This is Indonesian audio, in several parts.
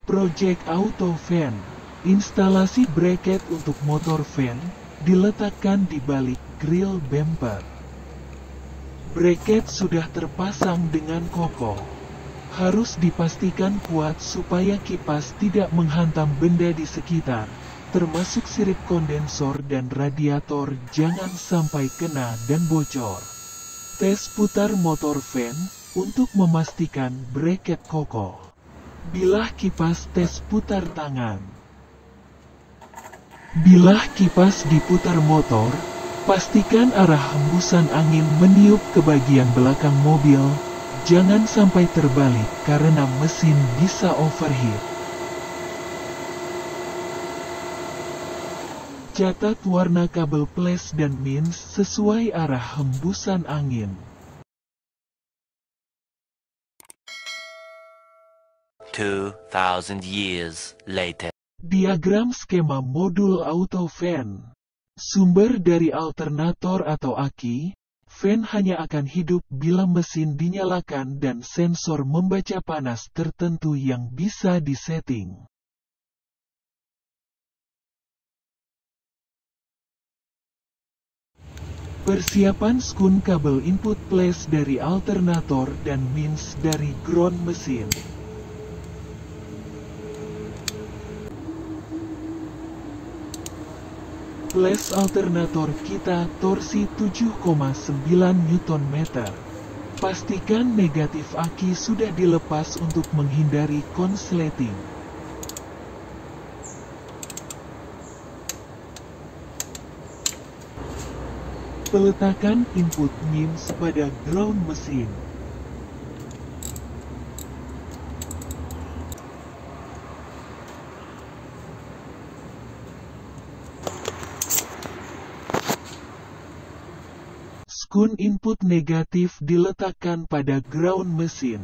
Project Auto Fan. Instalasi bracket untuk motor fan diletakkan di balik grill bumper. Bracket sudah terpasang dengan kokoh. Harus dipastikan kuat supaya kipas tidak menghantam benda di sekitar, termasuk sirip kondensor dan radiator, jangan sampai kena dan bocor. Tes putar motor fan untuk memastikan bracket kokoh. Bilah kipas tes putar tangan. Bila kipas diputar motor, pastikan arah hembusan angin meniup ke bagian belakang mobil, jangan sampai terbalik karena mesin bisa overheat. Catat warna kabel plus dan minus sesuai arah hembusan angin. 2000 years later. Diagram skema modul auto fan. Sumber dari alternator atau aki. Fan hanya akan hidup bila mesin dinyalakan dan sensor membaca panas tertentu yang bisa disetting. Persiapan skun kabel input plus dari alternator dan minus dari ground mesin. Plus alternator kita torsi 7,9 Nm. Pastikan negatif aki sudah dilepas untuk menghindari konsleting. Peletakan input minus pada ground mesin. Skun input negatif diletakkan pada ground mesin.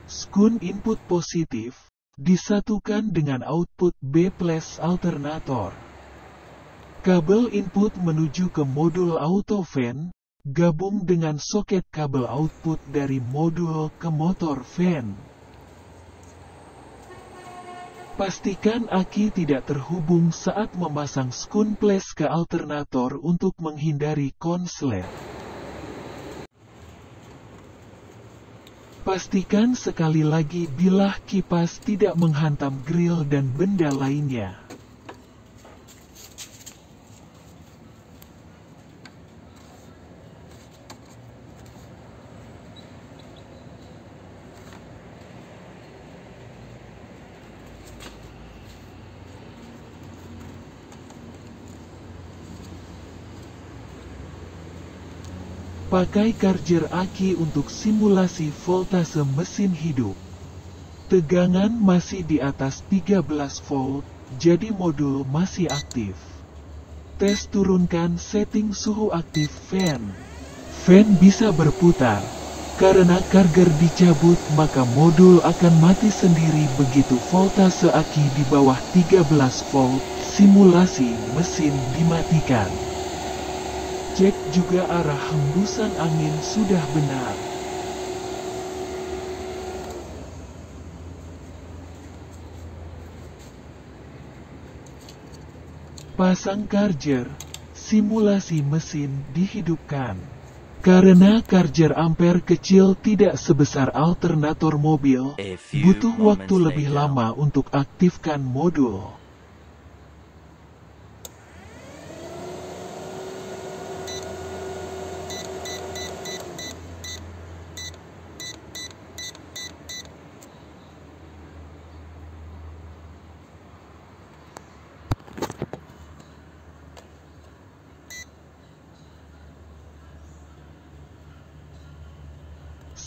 Skun input positif disatukan dengan output B plus alternator. Kabel input menuju ke modul auto fan, gabung dengan soket kabel output dari modul ke motor fan. Pastikan aki tidak terhubung saat memasang skun plus ke alternator untuk menghindari konslet. Pastikan sekali lagi bilah kipas tidak menghantam grill dan benda lainnya. Pakai charger aki untuk simulasi voltase mesin hidup. Tegangan masih di atas 13 volt, jadi modul masih aktif. Tes turunkan setting suhu aktif fan. Fan bisa berputar. Karena charger dicabut maka modul akan mati sendiri begitu voltase aki di bawah 13 volt, simulasi mesin dimatikan. Cek juga arah hembusan angin sudah benar. Pasang charger, simulasi mesin dihidupkan. Karena charger ampere kecil tidak sebesar alternator mobil, butuh waktu lebih lama untuk aktifkan modul.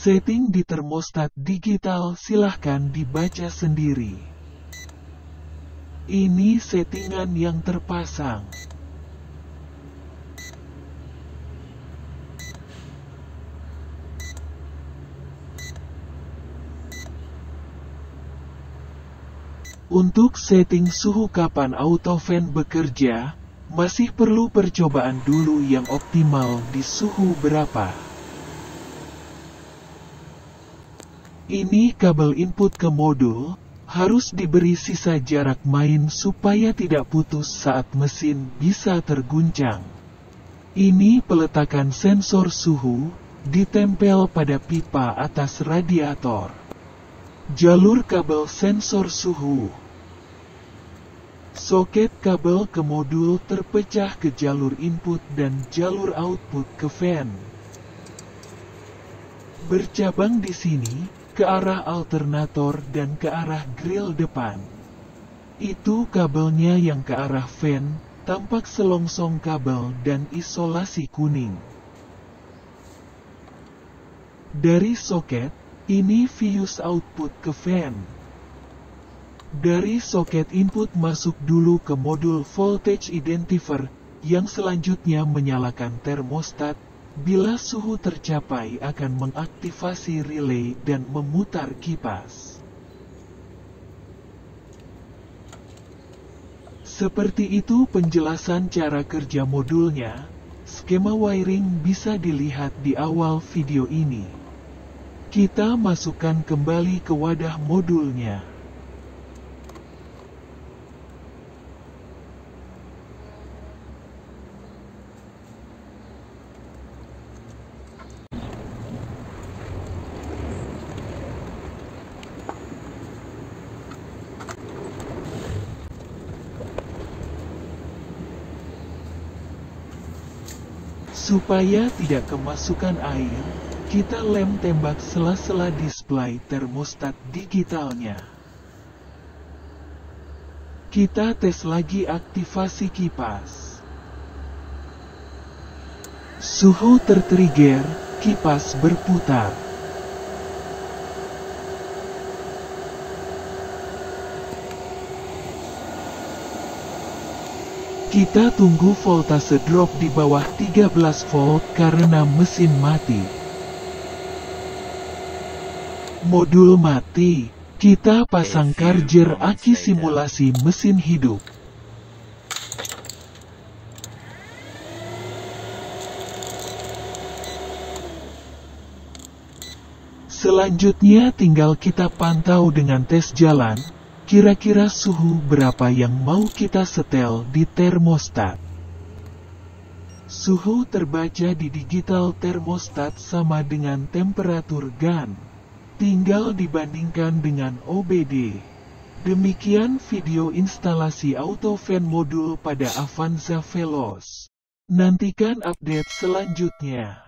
Setting di termostat digital silahkan dibaca sendiri. Ini settingan yang terpasang. Untuk setting suhu kapan auto fan bekerja, masih perlu percobaan dulu yang optimal di suhu berapa. Ini kabel input ke modul, Harus diberi sisa jarak main supaya tidak putus saat mesin bisa terguncang. Ini peletakan sensor suhu, ditempel pada pipa atas radiator. Jalur kabel sensor suhu. Soket kabel ke modul terpecah ke jalur input dan jalur output ke fan. Bercabang di sini, ke arah alternator dan ke arah grill depan. Itu kabelnya yang ke arah fan, tampak selongsong kabel dan isolasi kuning. Dari soket, ini fuse output ke fan. Dari soket input masuk dulu ke modul voltage identifier, yang selanjutnya menyalakan termostat. Bila suhu tercapai akan mengaktifasi relay dan memutar kipas. Seperti itu penjelasan cara kerja modulnya. Skema wiring bisa dilihat di awal video ini. Kita masukkan kembali ke wadah modulnya. Supaya tidak kemasukan air, kita lem tembak sela-sela display termostat digitalnya. Kita tes lagi aktivasi kipas. Suhu tertrigger, kipas berputar. Kita tunggu voltase drop di bawah 13 volt karena mesin mati. Modul mati. Kita pasang charger aki simulasi mesin hidup. Selanjutnya tinggal kita pantau dengan tes jalan. Kira-kira suhu berapa yang mau kita setel di termostat. Suhu terbaca di digital termostat sama dengan temperatur gun. Tinggal dibandingkan dengan OBD. Demikian video instalasi auto fan modul pada Avanza Veloz. Nantikan update selanjutnya.